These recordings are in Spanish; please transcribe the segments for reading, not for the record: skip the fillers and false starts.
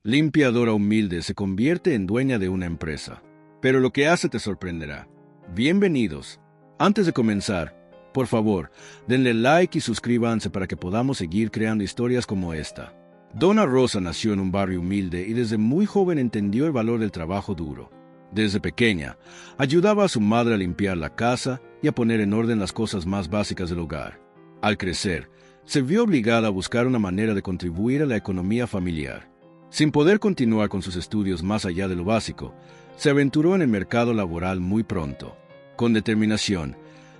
Limpiadora humilde se convierte en dueña de una empresa. Pero lo que hace te sorprenderá. Bienvenidos. Antes de comenzar, por favor, denle like y suscríbanse para que podamos seguir creando historias como esta. Donna Rosa nació en un barrio humilde y desde muy joven entendió el valor del trabajo duro. Desde pequeña, ayudaba a su madre a limpiar la casa y a poner en orden las cosas más básicas del hogar. Al crecer, se vio obligada a buscar una manera de contribuir a la economía familiar. Sin poder continuar con sus estudios más allá de lo básico, se aventuró en el mercado laboral muy pronto. Con determinación,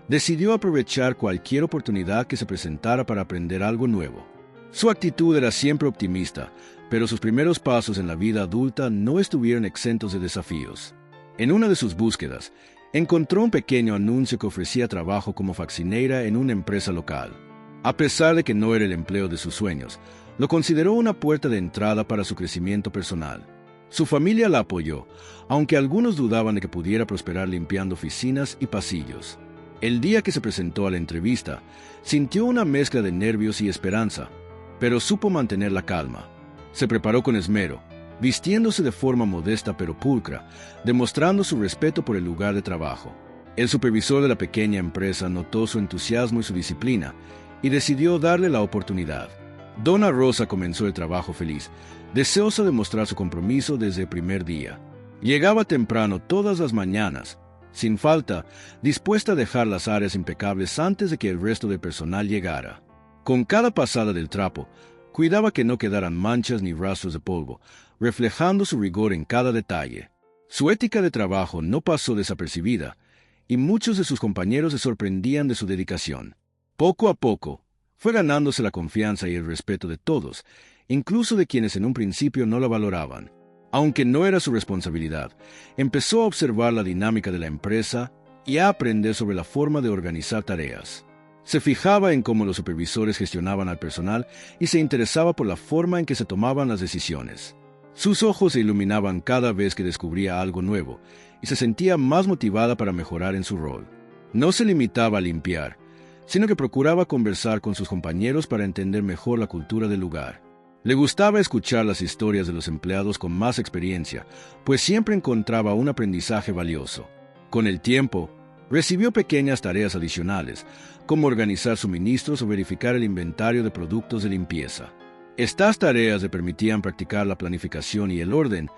decidió aprovechar cualquier oportunidad que se presentara para aprender algo nuevo. Su actitud era siempre optimista, pero sus primeros pasos en la vida adulta no estuvieron exentos de desafíos. En una de sus búsquedas, encontró un pequeño anuncio que ofrecía trabajo como faxineira en una empresa local. A pesar de que no era el empleo de sus sueños, lo consideró una puerta de entrada para su crecimiento personal. Su familia la apoyó, aunque algunos dudaban de que pudiera prosperar limpiando oficinas y pasillos. El día que se presentó a la entrevista, sintió una mezcla de nervios y esperanza, pero supo mantener la calma. Se preparó con esmero, vistiéndose de forma modesta pero pulcra, demostrando su respeto por el lugar de trabajo. El supervisor de la pequeña empresa notó su entusiasmo y su disciplina, y decidió darle la oportunidad. Donna Rosa comenzó el trabajo feliz, deseosa de mostrar su compromiso desde el primer día. Llegaba temprano todas las mañanas, sin falta, dispuesta a dejar las áreas impecables antes de que el resto del personal llegara. Con cada pasada del trapo, cuidaba que no quedaran manchas ni rastros de polvo, reflejando su rigor en cada detalle. Su ética de trabajo no pasó desapercibida, y muchos de sus compañeros se sorprendían de su dedicación. Poco a poco, fue ganándose la confianza y el respeto de todos, incluso de quienes en un principio no la valoraban. Aunque no era su responsabilidad, empezó a observar la dinámica de la empresa y a aprender sobre la forma de organizar tareas. Se fijaba en cómo los supervisores gestionaban al personal y se interesaba por la forma en que se tomaban las decisiones. Sus ojos se iluminaban cada vez que descubría algo nuevo y se sentía más motivada para mejorar en su rol. No se limitaba a limpiar, sino que procuraba conversar con sus compañeros para entender mejor la cultura del lugar. Le gustaba escuchar las historias de los empleados con más experiencia, pues siempre encontraba un aprendizaje valioso. Con el tiempo, recibió pequeñas tareas adicionales, como organizar suministros o verificar el inventario de productos de limpieza. Estas tareas le permitían practicar la planificación y el orden,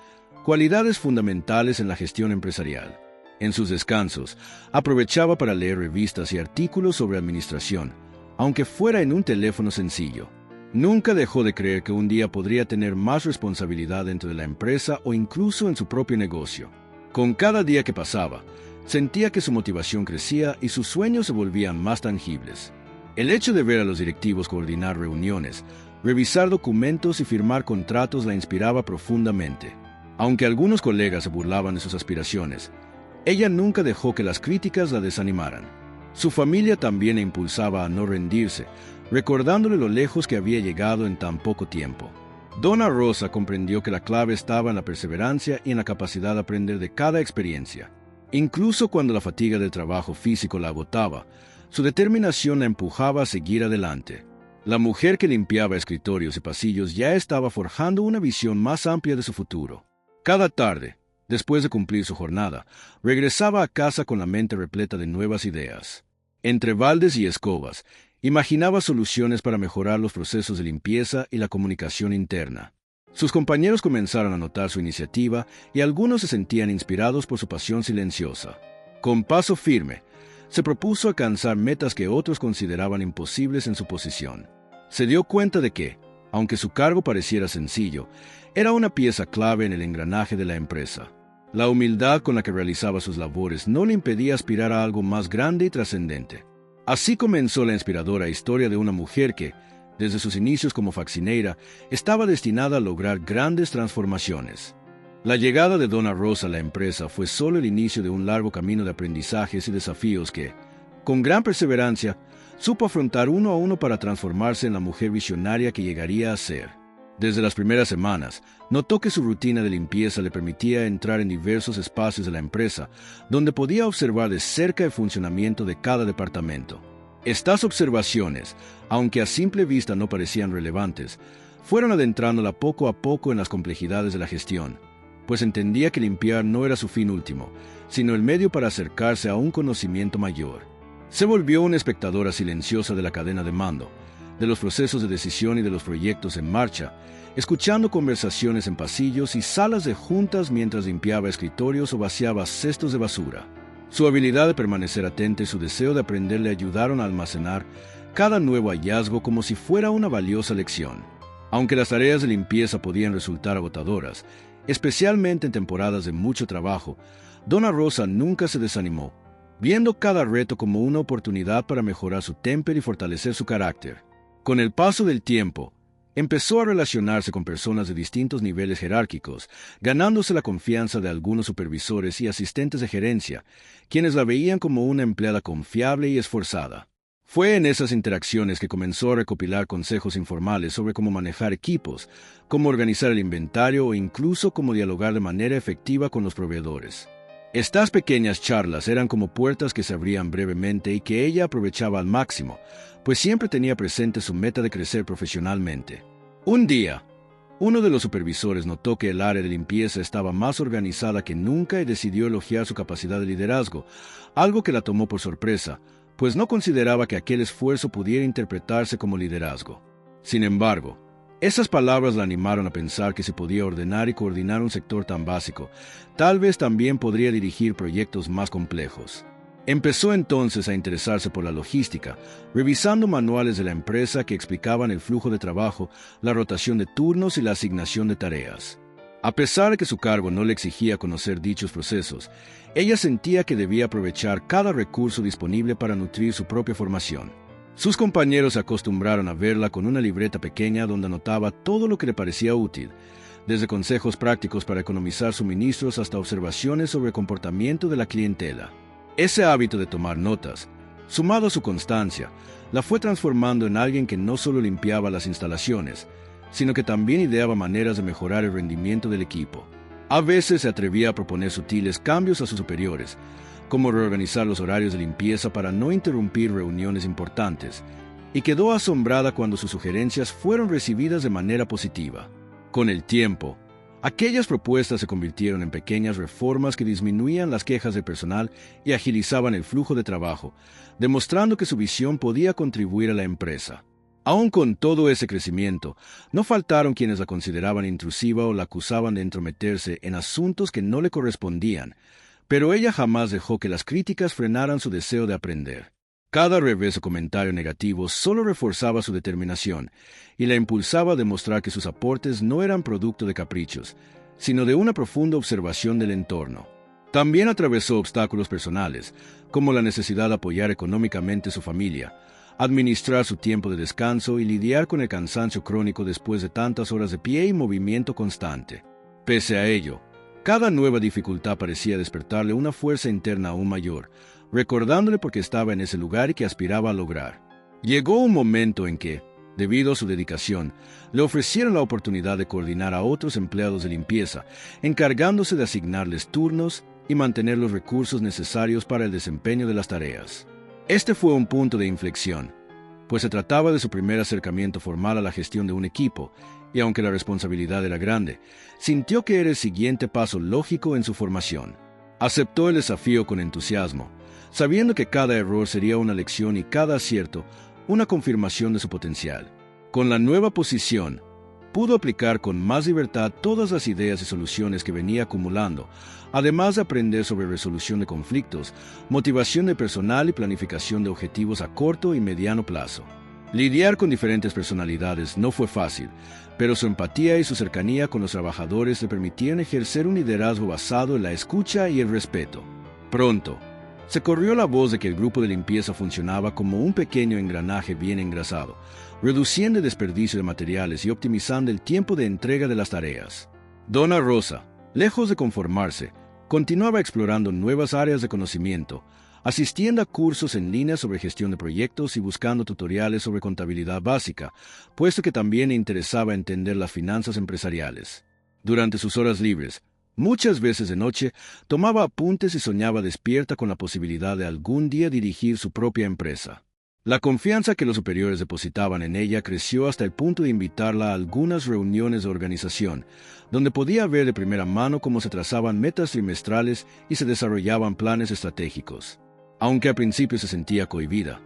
cualidades fundamentales en la gestión empresarial. En sus descansos, aprovechaba para leer revistas y artículos sobre administración, aunque fuera en un teléfono sencillo. Nunca dejó de creer que un día podría tener más responsabilidad dentro de la empresa o incluso en su propio negocio. Con cada día que pasaba, sentía que su motivación crecía y sus sueños se volvían más tangibles. El hecho de ver a los directivos coordinar reuniones, revisar documentos y firmar contratos la inspiraba profundamente. Aunque algunos colegas se burlaban de sus aspiraciones, ella nunca dejó que las críticas la desanimaran. Su familia también la impulsaba a no rendirse, recordándole lo lejos que había llegado en tan poco tiempo. Donna Rosa comprendió que la clave estaba en la perseverancia y en la capacidad de aprender de cada experiencia. Incluso cuando la fatiga del trabajo físico la agotaba, su determinación la empujaba a seguir adelante. La mujer que limpiaba escritorios y pasillos ya estaba forjando una visión más amplia de su futuro. Cada tarde, después de cumplir su jornada, regresaba a casa con la mente repleta de nuevas ideas. Entre baldes y escobas, imaginaba soluciones para mejorar los procesos de limpieza y la comunicación interna. Sus compañeros comenzaron a notar su iniciativa y algunos se sentían inspirados por su pasión silenciosa. Con paso firme, se propuso alcanzar metas que otros consideraban imposibles en su posición. Se dio cuenta de que, aunque su cargo pareciera sencillo, era una pieza clave en el engranaje de la empresa. La humildad con la que realizaba sus labores no le impedía aspirar a algo más grande y trascendente. Así comenzó la inspiradora historia de una mujer que, desde sus inicios como faxineira, estaba destinada a lograr grandes transformaciones. La llegada de Donna Rosa a la empresa fue solo el inicio de un largo camino de aprendizajes y desafíos que, con gran perseverancia, supo afrontar uno a uno para transformarse en la mujer visionaria que llegaría a ser. Desde las primeras semanas, notó que su rutina de limpieza le permitía entrar en diversos espacios de la empresa, donde podía observar de cerca el funcionamiento de cada departamento. Estas observaciones, aunque a simple vista no parecían relevantes, fueron adentrándola poco a poco en las complejidades de la gestión, pues entendía que limpiar no era su fin último, sino el medio para acercarse a un conocimiento mayor. Se volvió una espectadora silenciosa de la cadena de mando, de los procesos de decisión y de los proyectos en marcha, escuchando conversaciones en pasillos y salas de juntas mientras limpiaba escritorios o vaciaba cestos de basura. Su habilidad de permanecer atenta y su deseo de aprender le ayudaron a almacenar cada nuevo hallazgo como si fuera una valiosa lección. Aunque las tareas de limpieza podían resultar agotadoras, especialmente en temporadas de mucho trabajo, Donna Rosa nunca se desanimó, viendo cada reto como una oportunidad para mejorar su temper y fortalecer su carácter. Con el paso del tiempo, empezó a relacionarse con personas de distintos niveles jerárquicos, ganándose la confianza de algunos supervisores y asistentes de gerencia, quienes la veían como una empleada confiable y esforzada. Fue en esas interacciones que comenzó a recopilar consejos informales sobre cómo manejar equipos, cómo organizar el inventario o incluso cómo dialogar de manera efectiva con los proveedores. Estas pequeñas charlas eran como puertas que se abrían brevemente y que ella aprovechaba al máximo, pues siempre tenía presente su meta de crecer profesionalmente. Un día, uno de los supervisores notó que el área de limpieza estaba más organizada que nunca y decidió elogiar su capacidad de liderazgo, algo que la tomó por sorpresa, pues no consideraba que aquel esfuerzo pudiera interpretarse como liderazgo. Sin embargo, esas palabras la animaron a pensar que se podía ordenar y coordinar un sector tan básico. Tal vez también podría dirigir proyectos más complejos. Empezó entonces a interesarse por la logística, revisando manuales de la empresa que explicaban el flujo de trabajo, la rotación de turnos y la asignación de tareas. A pesar de que su cargo no le exigía conocer dichos procesos, ella sentía que debía aprovechar cada recurso disponible para nutrir su propia formación. Sus compañeros se acostumbraron a verla con una libreta pequeña donde anotaba todo lo que le parecía útil, desde consejos prácticos para economizar suministros hasta observaciones sobre el comportamiento de la clientela. Ese hábito de tomar notas, sumado a su constancia, la fue transformando en alguien que no solo limpiaba las instalaciones, sino que también ideaba maneras de mejorar el rendimiento del equipo. A veces se atrevía a proponer sutiles cambios a sus superiores, como reorganizar los horarios de limpieza para no interrumpir reuniones importantes, y quedó asombrada cuando sus sugerencias fueron recibidas de manera positiva. Con el tiempo, aquellas propuestas se convirtieron en pequeñas reformas que disminuían las quejas del personal y agilizaban el flujo de trabajo, demostrando que su visión podía contribuir a la empresa. Aun con todo ese crecimiento, no faltaron quienes la consideraban intrusiva o la acusaban de entrometerse en asuntos que no le correspondían, pero ella jamás dejó que las críticas frenaran su deseo de aprender. Cada revés o comentario negativo solo reforzaba su determinación y la impulsaba a demostrar que sus aportes no eran producto de caprichos, sino de una profunda observación del entorno. También atravesó obstáculos personales, como la necesidad de apoyar económicamente a su familia, administrar su tiempo de descanso y lidiar con el cansancio crónico después de tantas horas de pie y movimiento constante. Pese a ello, cada nueva dificultad parecía despertarle una fuerza interna aún mayor, recordándole por qué estaba en ese lugar y que aspiraba a lograr. Llegó un momento en que, debido a su dedicación, le ofrecieron la oportunidad de coordinar a otros empleados de limpieza, encargándose de asignarles turnos y mantener los recursos necesarios para el desempeño de las tareas. Este fue un punto de inflexión, pues se trataba de su primer acercamiento formal a la gestión de un equipo, y aunque la responsabilidad era grande, sintió que era el siguiente paso lógico en su formación. Aceptó el desafío con entusiasmo, sabiendo que cada error sería una lección y cada acierto una confirmación de su potencial. Con la nueva posición, pudo aplicar con más libertad todas las ideas y soluciones que venía acumulando, además de aprender sobre resolución de conflictos, motivación de personal y planificación de objetivos a corto y mediano plazo. Lidiar con diferentes personalidades no fue fácil, pero su empatía y su cercanía con los trabajadores le permitían ejercer un liderazgo basado en la escucha y el respeto. Pronto, se corrió la voz de que el grupo de limpieza funcionaba como un pequeño engranaje bien engrasado, reduciendo el desperdicio de materiales y optimizando el tiempo de entrega de las tareas. Donna Rosa, lejos de conformarse, continuaba explorando nuevas áreas de conocimiento, asistiendo a cursos en línea sobre gestión de proyectos y buscando tutoriales sobre contabilidad básica, puesto que también le interesaba entender las finanzas empresariales. Durante sus horas libres, muchas veces de noche, tomaba apuntes y soñaba despierta con la posibilidad de algún día dirigir su propia empresa. La confianza que los superiores depositaban en ella creció hasta el punto de invitarla a algunas reuniones de organización, donde podía ver de primera mano cómo se trazaban metas trimestrales y se desarrollaban planes estratégicos. Aunque al principio se sentía cohibida,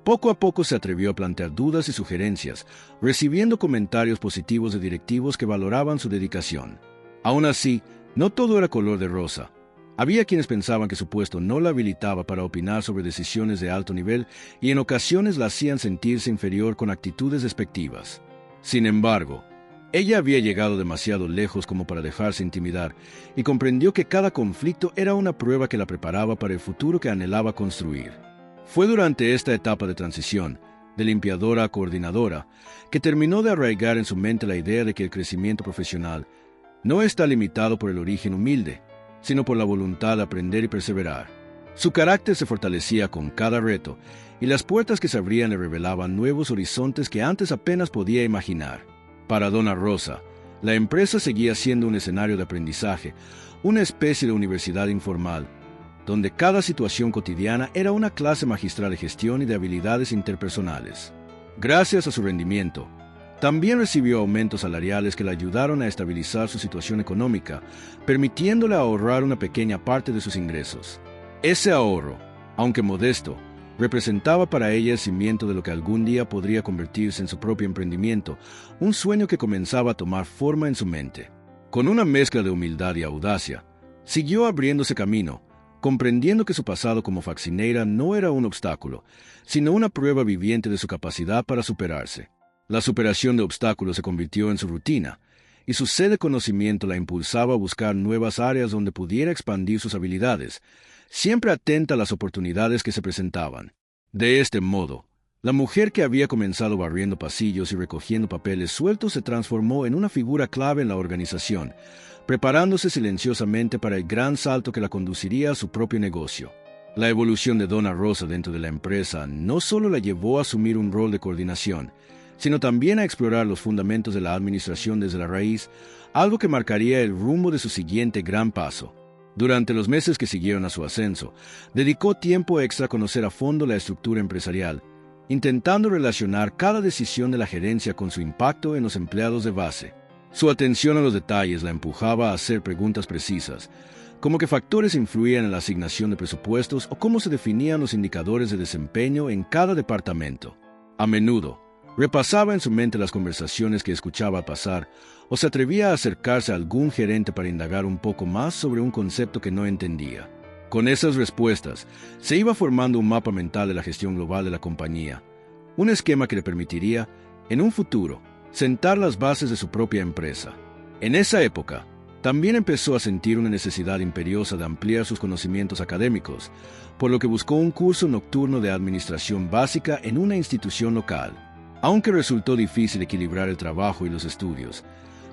poco a poco se atrevió a plantear dudas y sugerencias, recibiendo comentarios positivos de directivos que valoraban su dedicación. Aún así, no todo era color de rosa. Había quienes pensaban que su puesto no la habilitaba para opinar sobre decisiones de alto nivel y en ocasiones la hacían sentirse inferior con actitudes despectivas. Sin embargo, ella había llegado demasiado lejos como para dejarse intimidar y comprendió que cada conflicto era una prueba que la preparaba para el futuro que anhelaba construir. Fue durante esta etapa de transición, de limpiadora a coordinadora, que terminó de arraigar en su mente la idea de que el crecimiento profesional no está limitado por el origen humilde, sino por la voluntad de aprender y perseverar. Su carácter se fortalecía con cada reto, y las puertas que se abrían le revelaban nuevos horizontes que antes apenas podía imaginar. Para Donna Rosa, la empresa seguía siendo un escenario de aprendizaje, una especie de universidad informal, donde cada situación cotidiana era una clase magistral de gestión y de habilidades interpersonales. Gracias a su rendimiento, también recibió aumentos salariales que le ayudaron a estabilizar su situación económica, permitiéndole ahorrar una pequeña parte de sus ingresos. Ese ahorro, aunque modesto, representaba para ella el cimiento de lo que algún día podría convertirse en su propio emprendimiento, un sueño que comenzaba a tomar forma en su mente. Con una mezcla de humildad y audacia, siguió abriéndose camino, comprendiendo que su pasado como faxineira no era un obstáculo, sino una prueba viviente de su capacidad para superarse. La superación de obstáculos se convirtió en su rutina, y su sed de conocimiento la impulsaba a buscar nuevas áreas donde pudiera expandir sus habilidades, siempre atenta a las oportunidades que se presentaban. De este modo, la mujer que había comenzado barriendo pasillos y recogiendo papeles sueltos se transformó en una figura clave en la organización, preparándose silenciosamente para el gran salto que la conduciría a su propio negocio. La evolución de Donna Rosa dentro de la empresa no solo la llevó a asumir un rol de coordinación, sino también a explorar los fundamentos de la administración desde la raíz, algo que marcaría el rumbo de su siguiente gran paso. Durante los meses que siguieron a su ascenso, dedicó tiempo extra a conocer a fondo la estructura empresarial, intentando relacionar cada decisión de la gerencia con su impacto en los empleados de base. Su atención a los detalles la empujaba a hacer preguntas precisas, como qué factores influían en la asignación de presupuestos o cómo se definían los indicadores de desempeño en cada departamento. A menudo, repasaba en su mente las conversaciones que escuchaba pasar o se atrevía a acercarse a algún gerente para indagar un poco más sobre un concepto que no entendía. Con esas respuestas, se iba formando un mapa mental de la gestión global de la compañía, un esquema que le permitiría, en un futuro, sentar las bases de su propia empresa. En esa época, también empezó a sentir una necesidad imperiosa de ampliar sus conocimientos académicos, por lo que buscó un curso nocturno de administración básica en una institución local. Aunque resultó difícil equilibrar el trabajo y los estudios,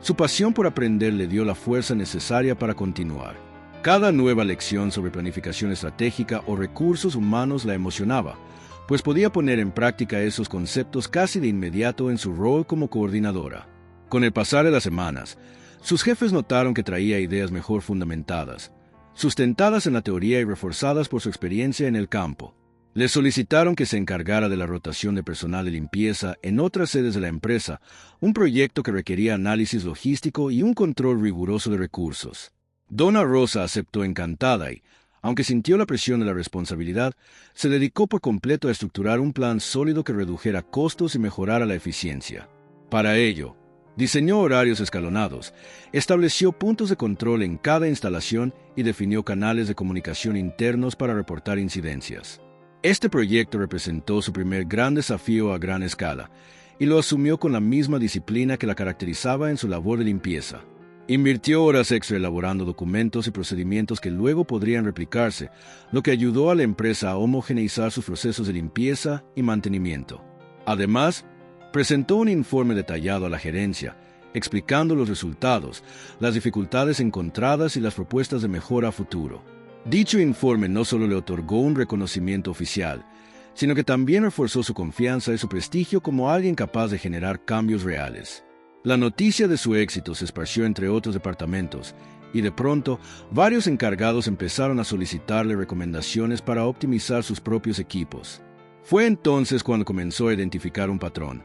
su pasión por aprender le dio la fuerza necesaria para continuar. Cada nueva lección sobre planificación estratégica o recursos humanos la emocionaba, pues podía poner en práctica esos conceptos casi de inmediato en su rol como coordinadora. Con el pasar de las semanas, sus jefes notaron que traía ideas mejor fundamentadas, sustentadas en la teoría y reforzadas por su experiencia en el campo. Le solicitaron que se encargara de la rotación de personal de limpieza en otras sedes de la empresa, un proyecto que requería análisis logístico y un control riguroso de recursos. Donna Rosa aceptó encantada y, aunque sintió la presión de la responsabilidad, se dedicó por completo a estructurar un plan sólido que redujera costos y mejorara la eficiencia. Para ello, diseñó horarios escalonados, estableció puntos de control en cada instalación y definió canales de comunicación internos para reportar incidencias. Este proyecto representó su primer gran desafío a gran escala, y lo asumió con la misma disciplina que la caracterizaba en su labor de limpieza. Invirtió horas extra elaborando documentos y procedimientos que luego podrían replicarse, lo que ayudó a la empresa a homogeneizar sus procesos de limpieza y mantenimiento. Además, presentó un informe detallado a la gerencia, explicando los resultados, las dificultades encontradas y las propuestas de mejora a futuro. Dicho informe no solo le otorgó un reconocimiento oficial, sino que también reforzó su confianza y su prestigio como alguien capaz de generar cambios reales. La noticia de su éxito se esparció entre otros departamentos, y de pronto varios encargados empezaron a solicitarle recomendaciones para optimizar sus propios equipos. Fue entonces cuando comenzó a identificar un patrón.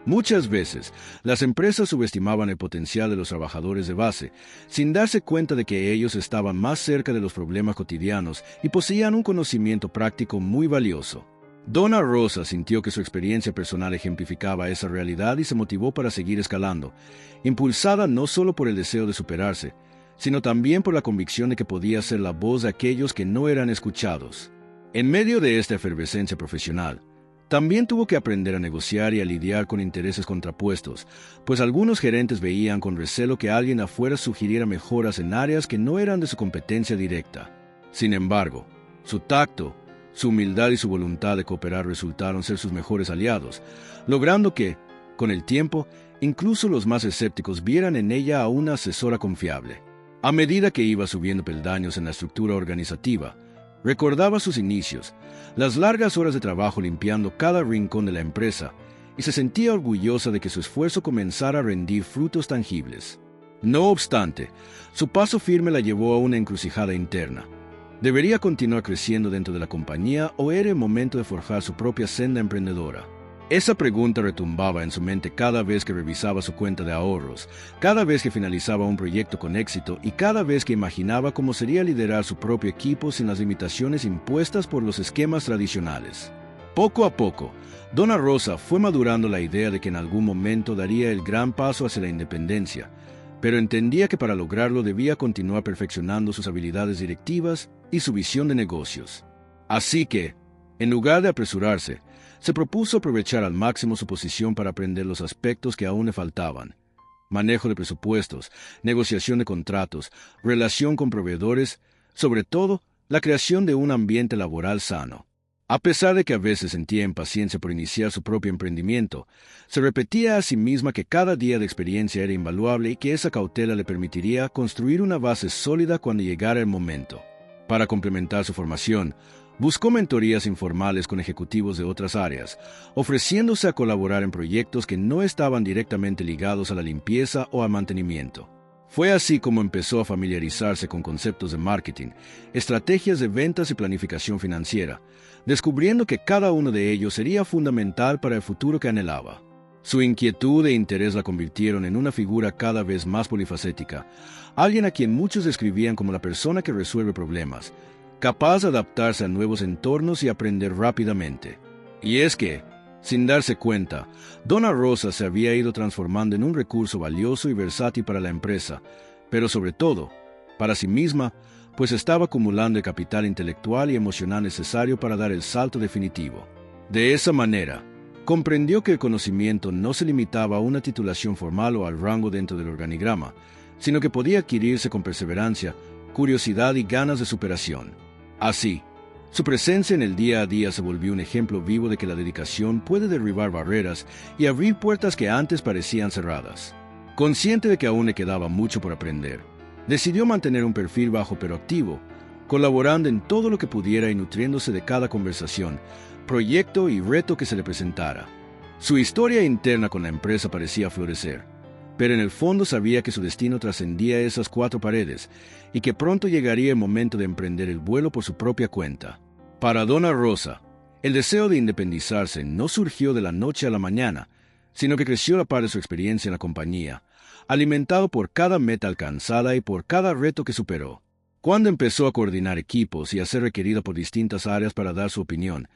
Muchas veces, las empresas subestimaban el potencial de los trabajadores de base, sin darse cuenta de que ellos estaban más cerca de los problemas cotidianos y poseían un conocimiento práctico muy valioso. Donna Rosa sintió que su experiencia personal ejemplificaba esa realidad y se motivó para seguir escalando, impulsada no solo por el deseo de superarse, sino también por la convicción de que podía ser la voz de aquellos que no eran escuchados. En medio de esta efervescencia profesional, también tuvo que aprender a negociar y a lidiar con intereses contrapuestos, pues algunos gerentes veían con recelo que alguien afuera sugiriera mejoras en áreas que no eran de su competencia directa. Sin embargo, su tacto, su humildad y su voluntad de cooperar resultaron ser sus mejores aliados, logrando que, con el tiempo, incluso los más escépticos vieran en ella a una asesora confiable. A medida que iba subiendo peldaños en la estructura organizativa, recordaba sus inicios, las largas horas de trabajo limpiando cada rincón de la empresa, y se sentía orgullosa de que su esfuerzo comenzara a rendir frutos tangibles. No obstante, su paso firme la llevó a una encrucijada interna. ¿Debería continuar creciendo dentro de la compañía o era el momento de forjar su propia senda emprendedora? Esa pregunta retumbaba en su mente cada vez que revisaba su cuenta de ahorros, cada vez que finalizaba un proyecto con éxito y cada vez que imaginaba cómo sería liderar su propio equipo sin las limitaciones impuestas por los esquemas tradicionales. Poco a poco, Donna Rosa fue madurando la idea de que en algún momento daría el gran paso hacia la independencia, pero entendía que para lograrlo debía continuar perfeccionando sus habilidades directivas y su visión de negocios. Así que, en lugar de apresurarse, se propuso aprovechar al máximo su posición para aprender los aspectos que aún le faltaban: manejo de presupuestos, negociación de contratos, relación con proveedores, sobre todo, la creación de un ambiente laboral sano. A pesar de que a veces sentía impaciencia por iniciar su propio emprendimiento, se repetía a sí misma que cada día de experiencia era invaluable y que esa cautela le permitiría construir una base sólida cuando llegara el momento. Para complementar su formación, buscó mentorías informales con ejecutivos de otras áreas, ofreciéndose a colaborar en proyectos que no estaban directamente ligados a la limpieza o al mantenimiento. Fue así como empezó a familiarizarse con conceptos de marketing, estrategias de ventas y planificación financiera, descubriendo que cada uno de ellos sería fundamental para el futuro que anhelaba. Su inquietud e interés la convirtieron en una figura cada vez más polifacética, alguien a quien muchos describían como la persona que resuelve problemas, capaz de adaptarse a nuevos entornos y aprender rápidamente. Y es que, sin darse cuenta, Donna Rosa se había ido transformando en un recurso valioso y versátil para la empresa, pero sobre todo, para sí misma, pues estaba acumulando el capital intelectual y emocional necesario para dar el salto definitivo. De esa manera, comprendió que el conocimiento no se limitaba a una titulación formal o al rango dentro del organigrama, sino que podía adquirirse con perseverancia, curiosidad y ganas de superación. Así, su presencia en el día a día se volvió un ejemplo vivo de que la dedicación puede derribar barreras y abrir puertas que antes parecían cerradas. Consciente de que aún le quedaba mucho por aprender, decidió mantener un perfil bajo pero activo, colaborando en todo lo que pudiera y nutriéndose de cada conversación, proyecto y reto que se le presentara. Su historia interna con la empresa parecía florecer, pero en el fondo sabía que su destino trascendía esas cuatro paredes y que pronto llegaría el momento de emprender el vuelo por su propia cuenta. Para Donna Rosa, el deseo de independizarse no surgió de la noche a la mañana, sino que creció a la par de su experiencia en la compañía, alimentado por cada meta alcanzada y por cada reto que superó. Cuando empezó a coordinar equipos y a ser requerida por distintas áreas para dar su opinión,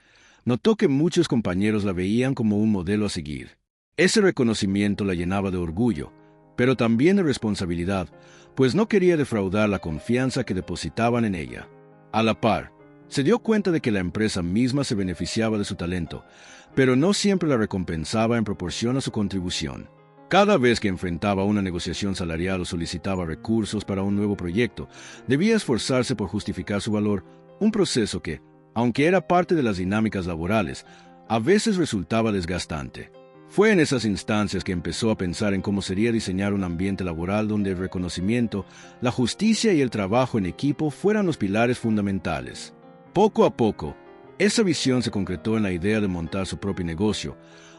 notó que muchos compañeros la veían como un modelo a seguir. Ese reconocimiento la llenaba de orgullo, pero también de responsabilidad, pues no quería defraudar la confianza que depositaban en ella. A la par, se dio cuenta de que la empresa misma se beneficiaba de su talento, pero no siempre la recompensaba en proporción a su contribución. Cada vez que enfrentaba una negociación salarial o solicitaba recursos para un nuevo proyecto, debía esforzarse por justificar su valor, un proceso que, aunque era parte de las dinámicas laborales, a veces resultaba desgastante. Fue en esas instancias que empezó a pensar en cómo sería diseñar un ambiente laboral donde el reconocimiento, la justicia y el trabajo en equipo fueran los pilares fundamentales. Poco a poco, esa visión se concretó en la idea de montar su propio negocio,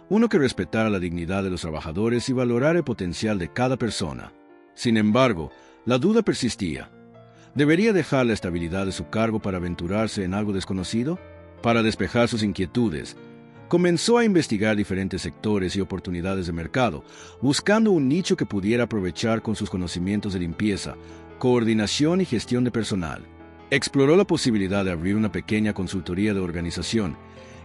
uno que respetara la dignidad de los trabajadores y valorara el potencial de cada persona. Sin embargo, la duda persistía. ¿Debería dejar la estabilidad de su cargo para aventurarse en algo desconocido? Para despejar sus inquietudes, comenzó a investigar diferentes sectores y oportunidades de mercado, buscando un nicho que pudiera aprovechar con sus conocimientos de limpieza, coordinación y gestión de personal. Exploró la posibilidad de abrir una pequeña consultoría de organización,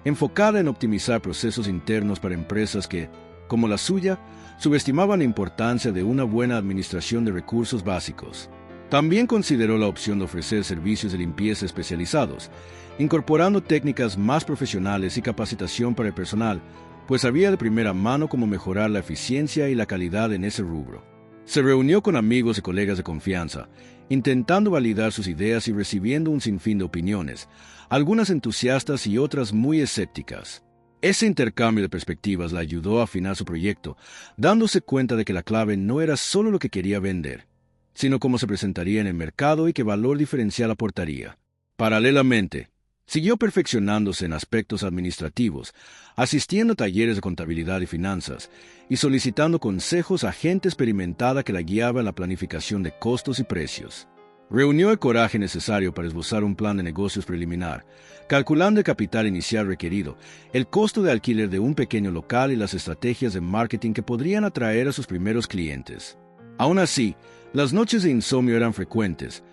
enfocada en optimizar procesos internos para empresas que, como la suya, subestimaban la importancia de una buena administración de recursos básicos. También consideró la opción de ofrecer servicios de limpieza especializados, incorporando técnicas más profesionales y capacitación para el personal, pues sabía de primera mano cómo mejorar la eficiencia y la calidad en ese rubro. Se reunió con amigos y colegas de confianza, intentando validar sus ideas y recibiendo un sinfín de opiniones, algunas entusiastas y otras muy escépticas. Ese intercambio de perspectivas la ayudó a afinar su proyecto, dándose cuenta de que la clave no era solo lo que quería vender, sino cómo se presentaría en el mercado y qué valor diferencial aportaría. Paralelamente, siguió perfeccionándose en aspectos administrativos, asistiendo a talleres de contabilidad y finanzas, y solicitando consejos a gente experimentada que la guiaba en la planificación de costos y precios. Reunió el coraje necesario para esbozar un plan de negocios preliminar, calculando el capital inicial requerido, el costo de alquiler de un pequeño local y las estrategias de marketing que podrían atraer a sus primeros clientes. Aún así, las noches de insomnio eran frecuentes,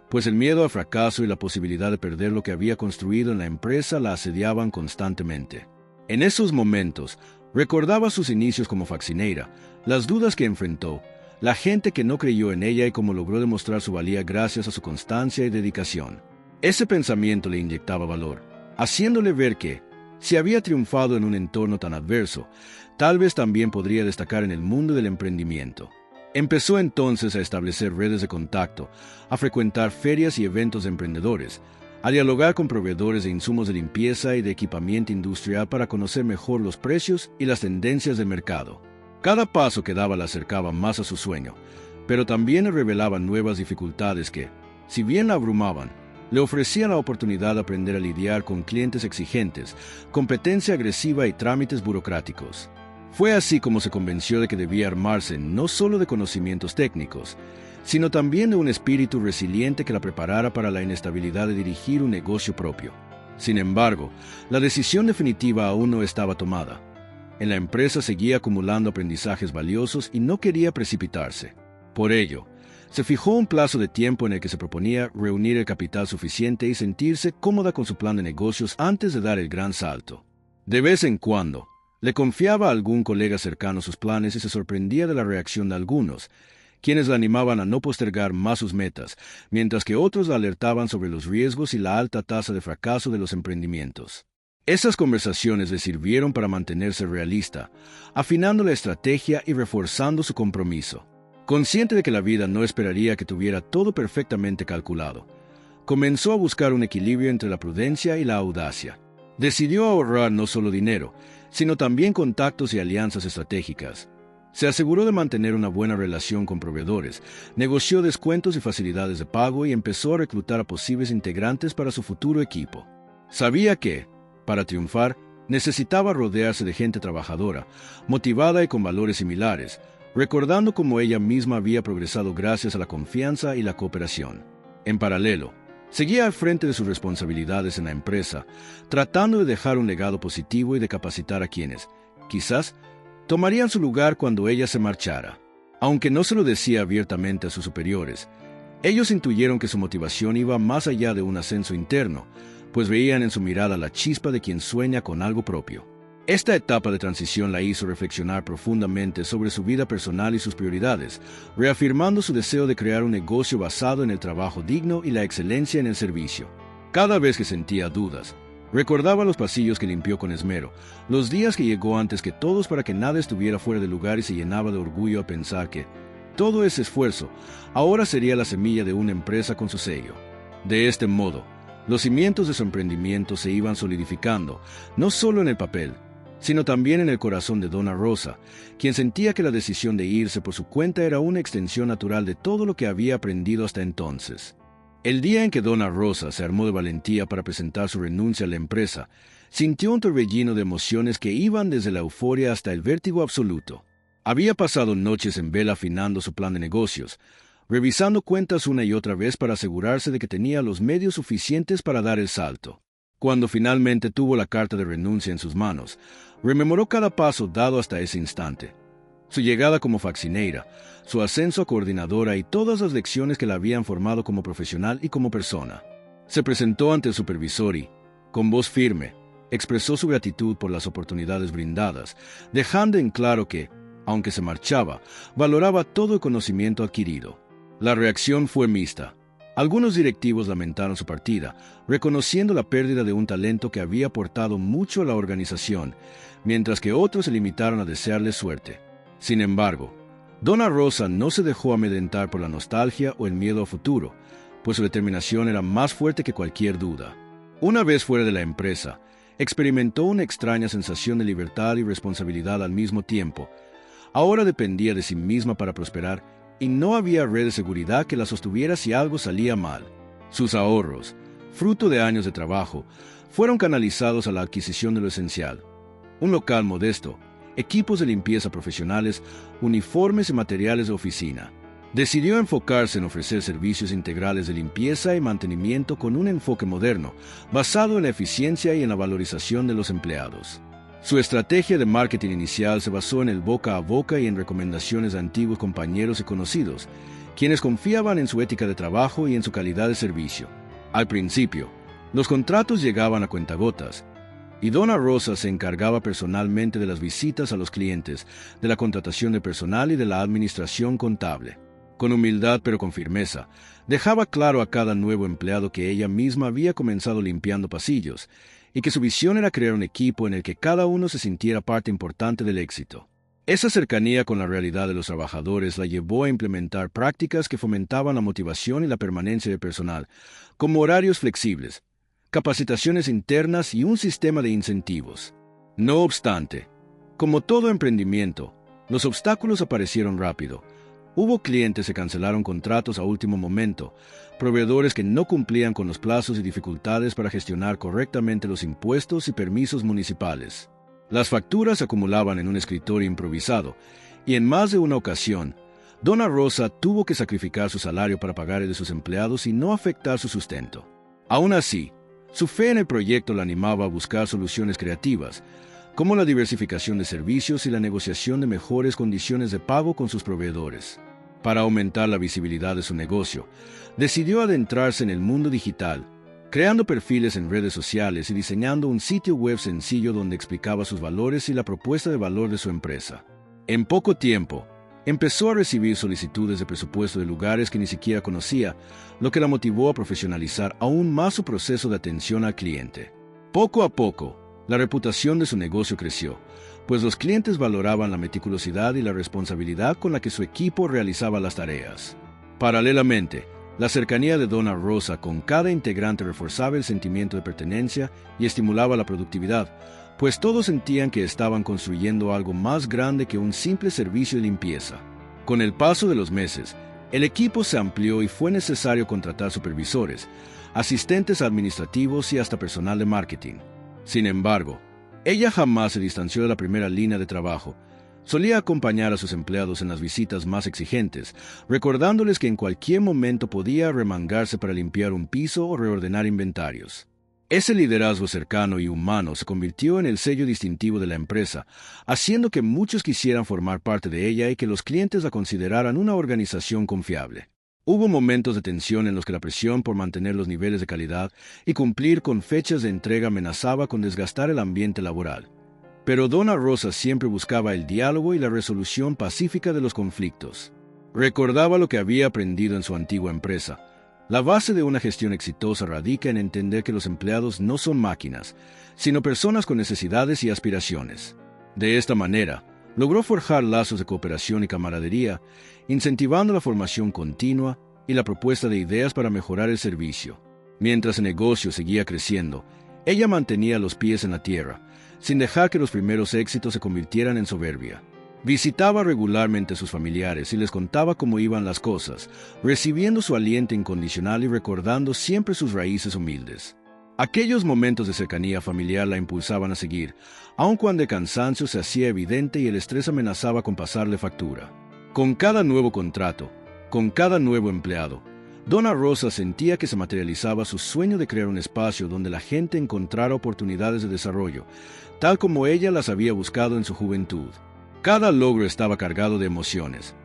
pues el miedo al fracaso y la posibilidad de perder lo que había construido en la empresa la asediaban constantemente. En esos momentos, recordaba sus inicios como faxineira, las dudas que enfrentó, la gente que no creyó en ella y cómo logró demostrar su valía gracias a su constancia y dedicación. Ese pensamiento le inyectaba valor, haciéndole ver que, si había triunfado en un entorno tan adverso, tal vez también podría destacar en el mundo del emprendimiento. Empezó entonces a establecer redes de contacto, a frecuentar ferias y eventos de emprendedores, a dialogar con proveedores de insumos de limpieza y de equipamiento industrial para conocer mejor los precios y las tendencias del mercado. Cada paso que daba la acercaba más a su sueño, pero también le revelaba nuevas dificultades que, si bien la abrumaban, le ofrecían la oportunidad de aprender a lidiar con clientes exigentes, competencia agresiva y trámites burocráticos. Fue así como se convenció de que debía armarse no solo de conocimientos técnicos, sino también de un espíritu resiliente que la preparara para la inestabilidad de dirigir un negocio propio. Sin embargo, la decisión definitiva aún no estaba tomada. En la empresa seguía acumulando aprendizajes valiosos y no quería precipitarse. Por ello, se fijó un plazo de tiempo en el que se proponía reunir el capital suficiente y sentirse cómoda con su plan de negocios antes de dar el gran salto. De vez en cuando, le confiaba a algún colega cercano sus planes y se sorprendía de la reacción de algunos, quienes la animaban a no postergar más sus metas, mientras que otros la alertaban sobre los riesgos y la alta tasa de fracaso de los emprendimientos. Esas conversaciones le sirvieron para mantenerse realista, afinando la estrategia y reforzando su compromiso. Consciente de que la vida no esperaría que tuviera todo perfectamente calculado, comenzó a buscar un equilibrio entre la prudencia y la audacia. Decidió ahorrar no solo dinero, sino también contactos y alianzas estratégicas. Se aseguró de mantener una buena relación con proveedores, negoció descuentos y facilidades de pago y empezó a reclutar a posibles integrantes para su futuro equipo. Sabía que, para triunfar, necesitaba rodearse de gente trabajadora, motivada y con valores similares, recordando cómo ella misma había progresado gracias a la confianza y la cooperación. En paralelo, seguía al frente de sus responsabilidades en la empresa, tratando de dejar un legado positivo y de capacitar a quienes, quizás, tomarían su lugar cuando ella se marchara. Aunque no se lo decía abiertamente a sus superiores, ellos intuyeron que su motivación iba más allá de un ascenso interno, pues veían en su mirada la chispa de quien sueña con algo propio. Esta etapa de transición la hizo reflexionar profundamente sobre su vida personal y sus prioridades, reafirmando su deseo de crear un negocio basado en el trabajo digno y la excelencia en el servicio. Cada vez que sentía dudas, recordaba los pasillos que limpió con esmero, los días que llegó antes que todos para que nada estuviera fuera de lugar y se llenaba de orgullo a pensar que todo ese esfuerzo ahora sería la semilla de una empresa con su sello. De este modo, los cimientos de su emprendimiento se iban solidificando, no solo en el papel, sino también en el corazón de Donna Rosa, quien sentía que la decisión de irse por su cuenta era una extensión natural de todo lo que había aprendido hasta entonces. El día en que Donna Rosa se armó de valentía para presentar su renuncia a la empresa, sintió un torbellino de emociones que iban desde la euforia hasta el vértigo absoluto. Había pasado noches en vela afinando su plan de negocios, revisando cuentas una y otra vez para asegurarse de que tenía los medios suficientes para dar el salto. Cuando finalmente tuvo la carta de renuncia en sus manos, rememoró cada paso dado hasta ese instante. Su llegada como faxineira, su ascenso a coordinadora y todas las lecciones que la habían formado como profesional y como persona. Se presentó ante el supervisor y, con voz firme, expresó su gratitud por las oportunidades brindadas, dejando en claro que, aunque se marchaba, valoraba todo el conocimiento adquirido. La reacción fue mixta. Algunos directivos lamentaron su partida, reconociendo la pérdida de un talento que había aportado mucho a la organización, mientras que otros se limitaron a desearle suerte. Sin embargo, Donna Rosa no se dejó amedrentar por la nostalgia o el miedo a futuro, pues su determinación era más fuerte que cualquier duda. Una vez fuera de la empresa, experimentó una extraña sensación de libertad y responsabilidad al mismo tiempo. Ahora dependía de sí misma para prosperar y no había red de seguridad que la sostuviera si algo salía mal. Sus ahorros, fruto de años de trabajo, fueron canalizados a la adquisición de lo esencial: un local modesto, equipos de limpieza profesionales, uniformes y materiales de oficina. Decidió enfocarse en ofrecer servicios integrales de limpieza y mantenimiento con un enfoque moderno, basado en la eficiencia y en la valorización de los empleados. Su estrategia de marketing inicial se basó en el boca a boca y en recomendaciones de antiguos compañeros y conocidos, quienes confiaban en su ética de trabajo y en su calidad de servicio. Al principio, los contratos llegaban a cuentagotas, y Donna Rosa se encargaba personalmente de las visitas a los clientes, de la contratación de personal y de la administración contable. Con humildad pero con firmeza, dejaba claro a cada nuevo empleado que ella misma había comenzado limpiando pasillos, y que su visión era crear un equipo en el que cada uno se sintiera parte importante del éxito. Esa cercanía con la realidad de los trabajadores la llevó a implementar prácticas que fomentaban la motivación y la permanencia del personal, como horarios flexibles, capacitaciones internas y un sistema de incentivos. No obstante, como todo emprendimiento, los obstáculos aparecieron rápido. Hubo clientes que cancelaron contratos a último momento, proveedores que no cumplían con los plazos y dificultades para gestionar correctamente los impuestos y permisos municipales. Las facturas se acumulaban en un escritorio improvisado, y en más de una ocasión, Donna Rosa tuvo que sacrificar su salario para pagar el de sus empleados y no afectar su sustento. Aún así, su fe en el proyecto la animaba a buscar soluciones creativas, como la diversificación de servicios y la negociación de mejores condiciones de pago con sus proveedores. Para aumentar la visibilidad de su negocio, decidió adentrarse en el mundo digital, creando perfiles en redes sociales y diseñando un sitio web sencillo donde explicaba sus valores y la propuesta de valor de su empresa. En poco tiempo, empezó a recibir solicitudes de presupuesto de lugares que ni siquiera conocía, lo que la motivó a profesionalizar aún más su proceso de atención al cliente. Poco a poco, la reputación de su negocio creció, pues los clientes valoraban la meticulosidad y la responsabilidad con la que su equipo realizaba las tareas. Paralelamente, la cercanía de Donna Rosa con cada integrante reforzaba el sentimiento de pertenencia y estimulaba la productividad, pues todos sentían que estaban construyendo algo más grande que un simple servicio de limpieza. Con el paso de los meses, el equipo se amplió y fue necesario contratar supervisores, asistentes administrativos y hasta personal de marketing. Sin embargo, ella jamás se distanció de la primera línea de trabajo. Solía acompañar a sus empleados en las visitas más exigentes, recordándoles que en cualquier momento podía remangarse para limpiar un piso o reordenar inventarios. Ese liderazgo cercano y humano se convirtió en el sello distintivo de la empresa, haciendo que muchos quisieran formar parte de ella y que los clientes la consideraran una organización confiable. Hubo momentos de tensión en los que la presión por mantener los niveles de calidad y cumplir con fechas de entrega amenazaba con desgastar el ambiente laboral. Pero Donna Rosa siempre buscaba el diálogo y la resolución pacífica de los conflictos. Recordaba lo que había aprendido en su antigua empresa. La base de una gestión exitosa radica en entender que los empleados no son máquinas, sino personas con necesidades y aspiraciones. De esta manera, logró forjar lazos de cooperación y camaradería, incentivando la formación continua y la propuesta de ideas para mejorar el servicio. Mientras el negocio seguía creciendo, ella mantenía los pies en la tierra, sin dejar que los primeros éxitos se convirtieran en soberbia. Visitaba regularmente a sus familiares y les contaba cómo iban las cosas, recibiendo su aliento incondicional y recordando siempre sus raíces humildes. Aquellos momentos de cercanía familiar la impulsaban a seguir, aun cuando el cansancio se hacía evidente y el estrés amenazaba con pasarle factura. Con cada nuevo contrato, con cada nuevo empleado, Donna Rosa sentía que se materializaba su sueño de crear un espacio donde la gente encontrara oportunidades de desarrollo, tal como ella las había buscado en su juventud. Cada logro estaba cargado de emociones,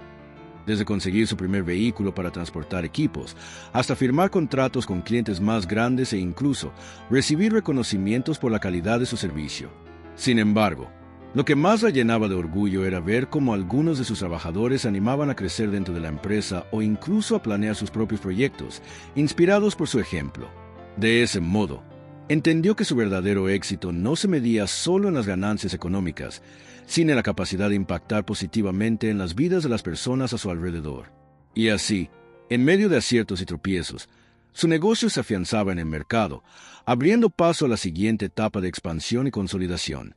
desde conseguir su primer vehículo para transportar equipos, hasta firmar contratos con clientes más grandes e incluso recibir reconocimientos por la calidad de su servicio. Sin embargo, lo que más la llenaba de orgullo era ver cómo algunos de sus trabajadores se animaban a crecer dentro de la empresa o incluso a planear sus propios proyectos, inspirados por su ejemplo. De ese modo, entendió que su verdadero éxito no se medía solo en las ganancias económicas, sino en la capacidad de impactar positivamente en las vidas de las personas a su alrededor. Y así, en medio de aciertos y tropiezos, su negocio se afianzaba en el mercado, abriendo paso a la siguiente etapa de expansión y consolidación.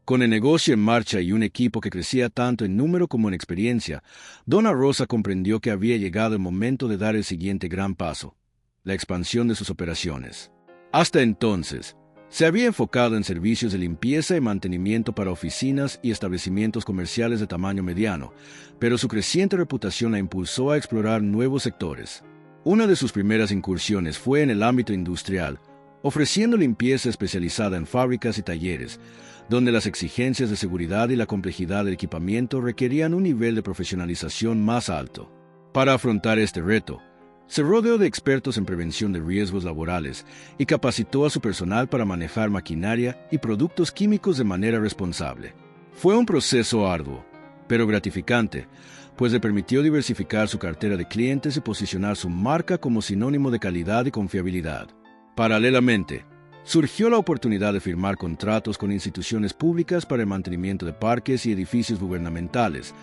Con el negocio en marcha y un equipo que crecía tanto en número como en experiencia, Donna Rosa comprendió que había llegado el momento de dar el siguiente gran paso: la expansión de sus operaciones. Hasta entonces, se había enfocado en servicios de limpieza y mantenimiento para oficinas y establecimientos comerciales de tamaño mediano, pero su creciente reputación la impulsó a explorar nuevos sectores. Una de sus primeras incursiones fue en el ámbito industrial, ofreciendo limpieza especializada en fábricas y talleres, donde las exigencias de seguridad y la complejidad del equipamiento requerían un nivel de profesionalización más alto. Para afrontar este reto, se rodeó de expertos en prevención de riesgos laborales y capacitó a su personal para manejar maquinaria y productos químicos de manera responsable. Fue un proceso arduo, pero gratificante, pues le permitió diversificar su cartera de clientes y posicionar su marca como sinónimo de calidad y confiabilidad. Paralelamente, surgió la oportunidad de firmar contratos con instituciones públicas para el mantenimiento de parques y edificios gubernamentales,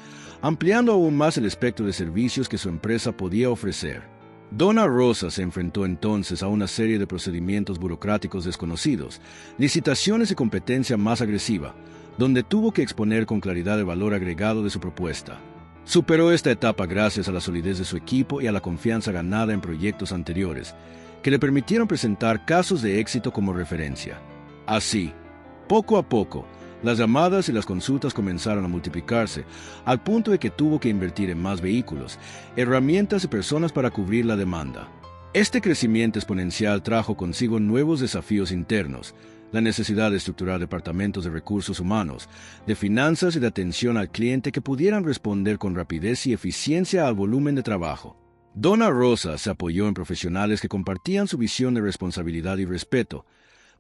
ampliando aún más el espectro de servicios que su empresa podía ofrecer. Donna Rosa se enfrentó entonces a una serie de procedimientos burocráticos desconocidos, licitaciones y competencia más agresiva, donde tuvo que exponer con claridad el valor agregado de su propuesta. Superó esta etapa gracias a la solidez de su equipo y a la confianza ganada en proyectos anteriores, que le permitieron presentar casos de éxito como referencia. Así, poco a poco, las llamadas y las consultas comenzaron a multiplicarse, al punto de que tuvo que invertir en más vehículos, herramientas y personas para cubrir la demanda. Este crecimiento exponencial trajo consigo nuevos desafíos internos: la necesidad de estructurar departamentos de recursos humanos, de finanzas y de atención al cliente que pudieran responder con rapidez y eficiencia al volumen de trabajo. Donna Rosa se apoyó en profesionales que compartían su visión de responsabilidad y respeto,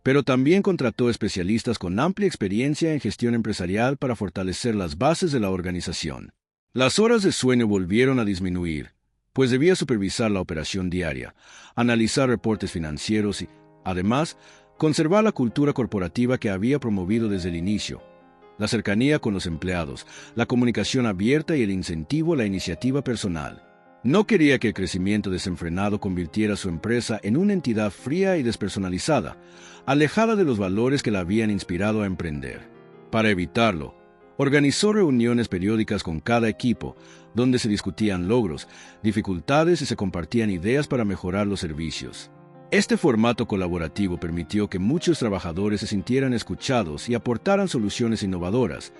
pero también contrató especialistas con amplia experiencia en gestión empresarial para fortalecer las bases de la organización. Las horas de sueño volvieron a disminuir, pues debía supervisar la operación diaria, analizar reportes financieros y, además, conservar la cultura corporativa que había promovido desde el inicio: la cercanía con los empleados, la comunicación abierta y el incentivo a la iniciativa personal. No quería que el crecimiento desenfrenado convirtiera su empresa en una entidad fría y despersonalizada, alejada de los valores que la habían inspirado a emprender. Para evitarlo, organizó reuniones periódicas con cada equipo, donde se discutían logros, dificultades y se compartían ideas para mejorar los servicios. Este formato colaborativo permitió que muchos trabajadores se sintieran escuchados y aportaran soluciones innovadoras,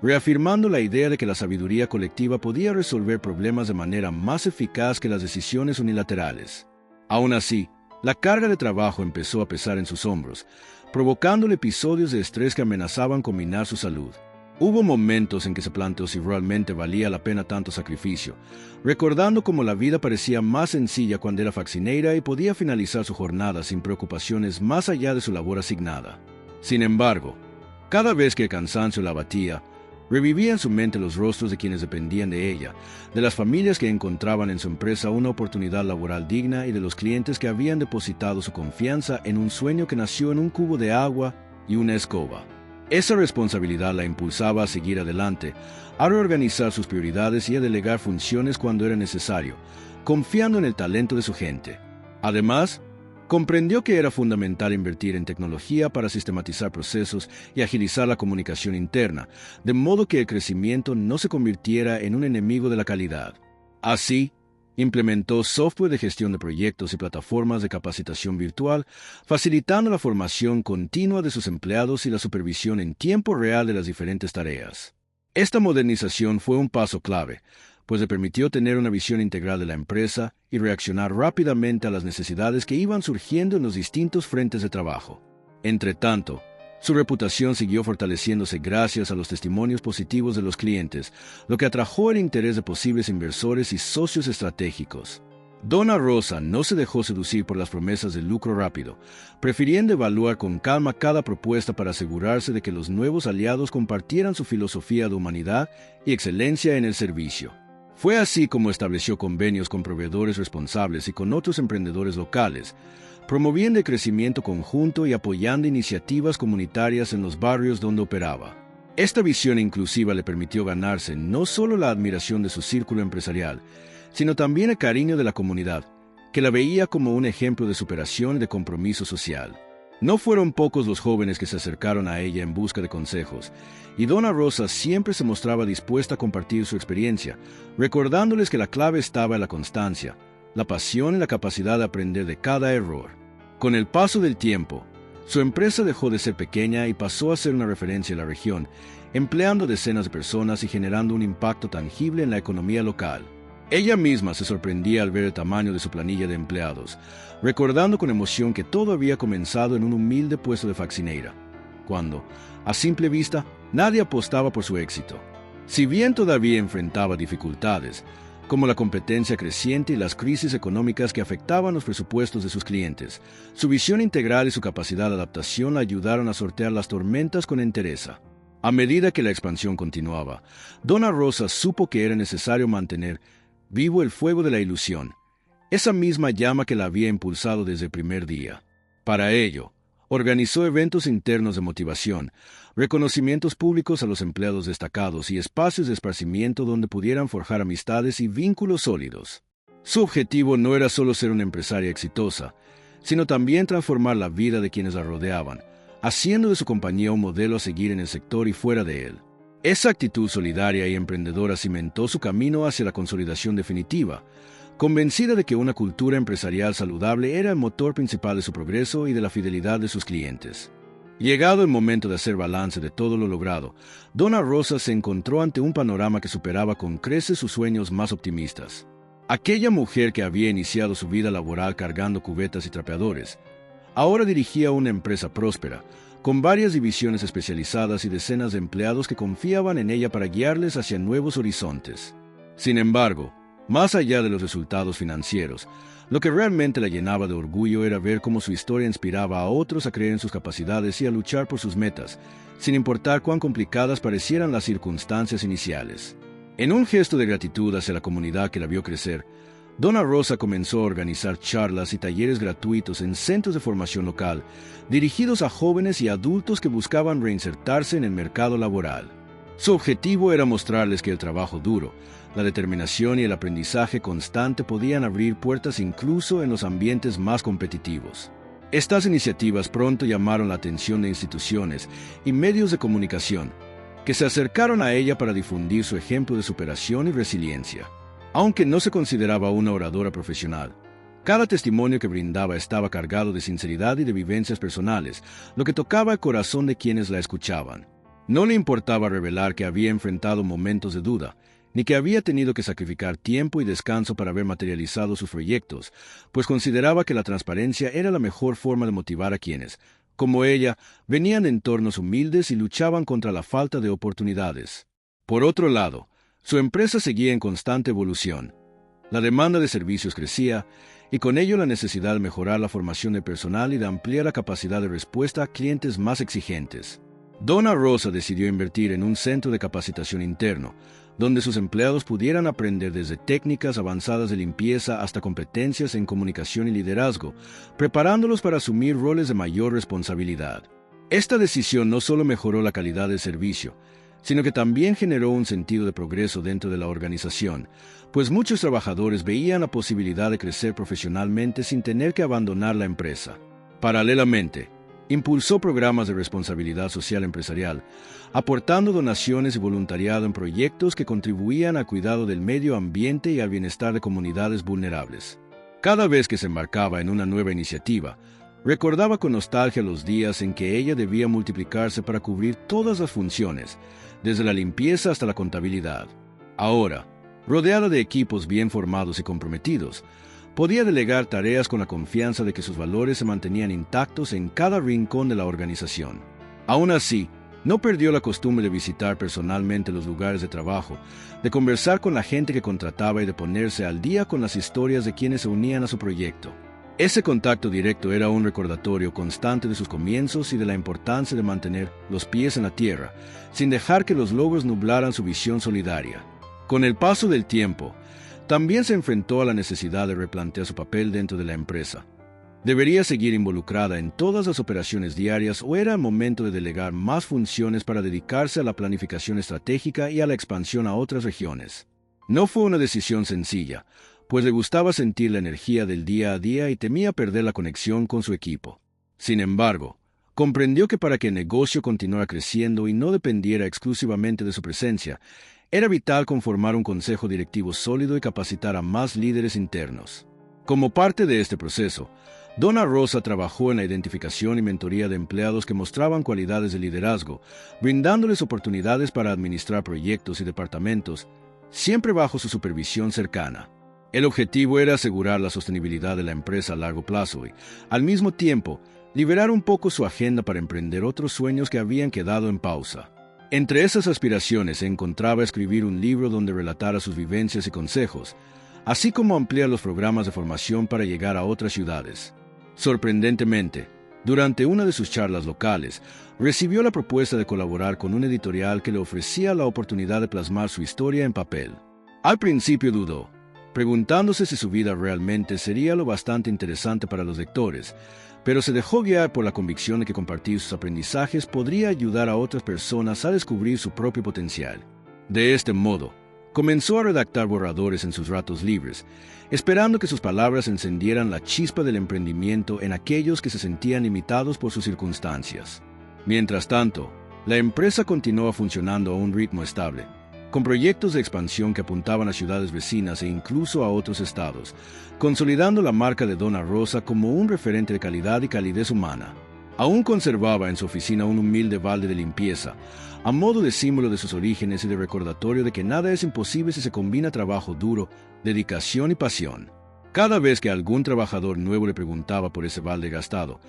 reafirmando la idea de que la sabiduría colectiva podía resolver problemas de manera más eficaz que las decisiones unilaterales. Aún así, la carga de trabajo empezó a pesar en sus hombros, provocándole episodios de estrés que amenazaban con minar su salud. Hubo momentos en que se planteó si realmente valía la pena tanto sacrificio, recordando cómo la vida parecía más sencilla cuando era faxineira y podía finalizar su jornada sin preocupaciones más allá de su labor asignada. Sin embargo, cada vez que el cansancio la abatía, revivía en su mente los rostros de quienes dependían de ella, de las familias que encontraban en su empresa una oportunidad laboral digna y de los clientes que habían depositado su confianza en un sueño que nació en un cubo de agua y una escoba. Esa responsabilidad la impulsaba a seguir adelante, a reorganizar sus prioridades y a delegar funciones cuando era necesario, confiando en el talento de su gente. Además, comprendió que era fundamental invertir en tecnología para sistematizar procesos y agilizar la comunicación interna, de modo que el crecimiento no se convirtiera en un enemigo de la calidad. Así, implementó software de gestión de proyectos y plataformas de capacitación virtual, facilitando la formación continua de sus empleados y la supervisión en tiempo real de las diferentes tareas. Esta modernización fue un paso clave, pues le permitió tener una visión integral de la empresa y reaccionar rápidamente a las necesidades que iban surgiendo en los distintos frentes de trabajo. Entretanto, su reputación siguió fortaleciéndose gracias a los testimonios positivos de los clientes, lo que atrajo el interés de posibles inversores y socios estratégicos. Donna Rosa no se dejó seducir por las promesas de lucro rápido, prefiriendo evaluar con calma cada propuesta para asegurarse de que los nuevos aliados compartieran su filosofía de humanidad y excelencia en el servicio. Fue así como estableció convenios con proveedores responsables y con otros emprendedores locales, promoviendo el crecimiento conjunto y apoyando iniciativas comunitarias en los barrios donde operaba. Esta visión inclusiva le permitió ganarse no solo la admiración de su círculo empresarial, sino también el cariño de la comunidad, que la veía como un ejemplo de superación y de compromiso social. No fueron pocos los jóvenes que se acercaron a ella en busca de consejos, y Donna Rosa siempre se mostraba dispuesta a compartir su experiencia, recordándoles que la clave estaba en la constancia, la pasión y la capacidad de aprender de cada error. Con el paso del tiempo, su empresa dejó de ser pequeña y pasó a ser una referencia en la región, empleando decenas de personas y generando un impacto tangible en la economía local. Ella misma se sorprendía al ver el tamaño de su planilla de empleados, recordando con emoción que todo había comenzado en un humilde puesto de faxineira, cuando, a simple vista, nadie apostaba por su éxito. Si bien todavía enfrentaba dificultades, como la competencia creciente y las crisis económicas que afectaban los presupuestos de sus clientes, su visión integral y su capacidad de adaptación la ayudaron a sortear las tormentas con entereza. A medida que la expansión continuaba, Donna Rosa supo que era necesario mantener vivo el fuego de la ilusión, esa misma llama que la había impulsado desde el primer día. Para ello, organizó eventos internos de motivación, reconocimientos públicos a los empleados destacados y espacios de esparcimiento donde pudieran forjar amistades y vínculos sólidos. Su objetivo no era solo ser una empresaria exitosa, sino también transformar la vida de quienes la rodeaban, haciendo de su compañía un modelo a seguir en el sector y fuera de él. Esa actitud solidaria y emprendedora cimentó su camino hacia la consolidación definitiva, convencida de que una cultura empresarial saludable era el motor principal de su progreso y de la fidelidad de sus clientes. Llegado el momento de hacer balance de todo lo logrado, Donna Rosa se encontró ante un panorama que superaba con creces sus sueños más optimistas. Aquella mujer que había iniciado su vida laboral cargando cubetas y trapeadores, ahora dirigía una empresa próspera, con varias divisiones especializadas y decenas de empleados que confiaban en ella para guiarles hacia nuevos horizontes. Sin embargo, más allá de los resultados financieros, lo que realmente la llenaba de orgullo era ver cómo su historia inspiraba a otros a creer en sus capacidades y a luchar por sus metas, sin importar cuán complicadas parecieran las circunstancias iniciales. En un gesto de gratitud hacia la comunidad que la vio crecer, Donna Rosa comenzó a organizar charlas y talleres gratuitos en centros de formación local, dirigidos a jóvenes y adultos que buscaban reinsertarse en el mercado laboral. Su objetivo era mostrarles que el trabajo duro, la determinación y el aprendizaje constante podían abrir puertas incluso en los ambientes más competitivos. Estas iniciativas pronto llamaron la atención de instituciones y medios de comunicación, que se acercaron a ella para difundir su ejemplo de superación y resiliencia. Aunque no se consideraba una oradora profesional, cada testimonio que brindaba estaba cargado de sinceridad y de vivencias personales, lo que tocaba el corazón de quienes la escuchaban. No le importaba revelar que había enfrentado momentos de duda, ni que había tenido que sacrificar tiempo y descanso para ver materializados sus proyectos, pues consideraba que la transparencia era la mejor forma de motivar a quienes, como ella, venían de entornos humildes y luchaban contra la falta de oportunidades. Por otro lado, su empresa seguía en constante evolución. La demanda de servicios crecía, y con ello la necesidad de mejorar la formación del personal y de ampliar la capacidad de respuesta a clientes más exigentes. Donna Rosa decidió invertir en un centro de capacitación interno, donde sus empleados pudieran aprender desde técnicas avanzadas de limpieza hasta competencias en comunicación y liderazgo, preparándolos para asumir roles de mayor responsabilidad. Esta decisión no solo mejoró la calidad del servicio, sino que también generó un sentido de progreso dentro de la organización, pues muchos trabajadores veían la posibilidad de crecer profesionalmente sin tener que abandonar la empresa. Paralelamente, impulsó programas de responsabilidad social empresarial, aportando donaciones y voluntariado en proyectos que contribuían al cuidado del medio ambiente y al bienestar de comunidades vulnerables. Cada vez que se embarcaba en una nueva iniciativa, recordaba con nostalgia los días en que ella debía multiplicarse para cubrir todas las funciones, desde la limpieza hasta la contabilidad. Ahora, Rodeada de equipos bien formados y comprometidos, podía delegar tareas con la confianza de que sus valores se mantenían intactos en cada rincón de la organización. Aún así, no perdió la costumbre de visitar personalmente los lugares de trabajo, de conversar con la gente que contrataba y de ponerse al día con las historias de quienes se unían a su proyecto. Ese contacto directo era un recordatorio constante de sus comienzos y de la importancia de mantener los pies en la tierra, sin dejar que los logros nublaran su visión solidaria. Con el paso del tiempo, también se enfrentó a la necesidad de replantear su papel dentro de la empresa. ¿Debería seguir involucrada en todas las operaciones diarias o era el momento de delegar más funciones para dedicarse a la planificación estratégica y a la expansión a otras regiones? No fue una decisión sencilla, pues le gustaba sentir la energía del día a día y temía perder la conexión con su equipo. Sin embargo, comprendió que para que el negocio continuara creciendo y no dependiera exclusivamente de su presencia, era vital conformar un consejo directivo sólido y capacitar a más líderes internos. Como parte de este proceso, Donna Rosa trabajó en la identificación y mentoría de empleados que mostraban cualidades de liderazgo, brindándoles oportunidades para administrar proyectos y departamentos, siempre bajo su supervisión cercana. El objetivo era asegurar la sostenibilidad de la empresa a largo plazo y, al mismo tiempo, liberar un poco su agenda para emprender otros sueños que habían quedado en pausa. Entre esas aspiraciones se encontraba escribir un libro donde relatara sus vivencias y consejos, así como ampliar los programas de formación para llegar a otras ciudades. Sorprendentemente, durante una de sus charlas locales, recibió la propuesta de colaborar con un editorial que le ofrecía la oportunidad de plasmar su historia en papel. Al principio dudó, preguntándose si su vida realmente sería lo bastante interesante para los lectores, pero se dejó guiar por la convicción de que compartir sus aprendizajes podría ayudar a otras personas a descubrir su propio potencial. De este modo, comenzó a redactar borradores en sus ratos libres, esperando que sus palabras encendieran la chispa del emprendimiento en aquellos que se sentían limitados por sus circunstancias. Mientras tanto, la empresa continuaba funcionando a un ritmo estable, con proyectos de expansión que apuntaban a ciudades vecinas e incluso a otros estados, consolidando la marca de Donna Rosa como un referente de calidad y calidez humana. Aún conservaba en su oficina un humilde balde de limpieza, a modo de símbolo de sus orígenes y de recordatorio de que nada es imposible si se combina trabajo duro, dedicación y pasión. Cada vez que algún trabajador nuevo le preguntaba por ese balde gastado,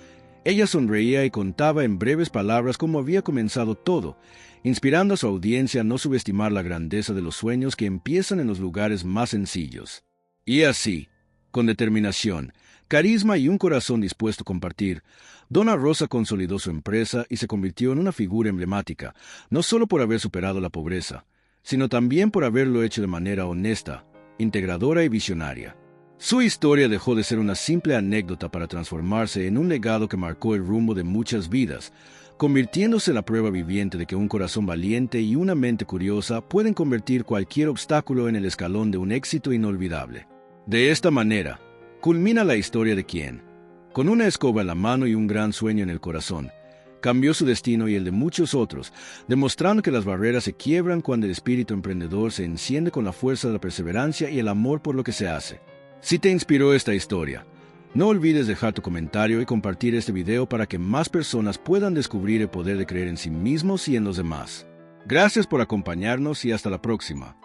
ella sonreía y contaba en breves palabras cómo había comenzado todo, inspirando a su audiencia a no subestimar la grandeza de los sueños que empiezan en los lugares más sencillos. Y así, con determinación, carisma y un corazón dispuesto a compartir, Donna Rosa consolidó su empresa y se convirtió en una figura emblemática, no solo por haber superado la pobreza, sino también por haberlo hecho de manera honesta, integradora y visionaria. Su historia dejó de ser una simple anécdota para transformarse en un legado que marcó el rumbo de muchas vidas, convirtiéndose en la prueba viviente de que un corazón valiente y una mente curiosa pueden convertir cualquier obstáculo en el escalón de un éxito inolvidable. De esta manera, culmina la historia de quien, con una escoba en la mano y un gran sueño en el corazón, cambió su destino y el de muchos otros, demostrando que las barreras se quiebran cuando el espíritu emprendedor se enciende con la fuerza de la perseverancia y el amor por lo que se hace. Si te inspiró esta historia, no olvides dejar tu comentario y compartir este video para que más personas puedan descubrir el poder de creer en sí mismos y en los demás. Gracias por acompañarnos y hasta la próxima.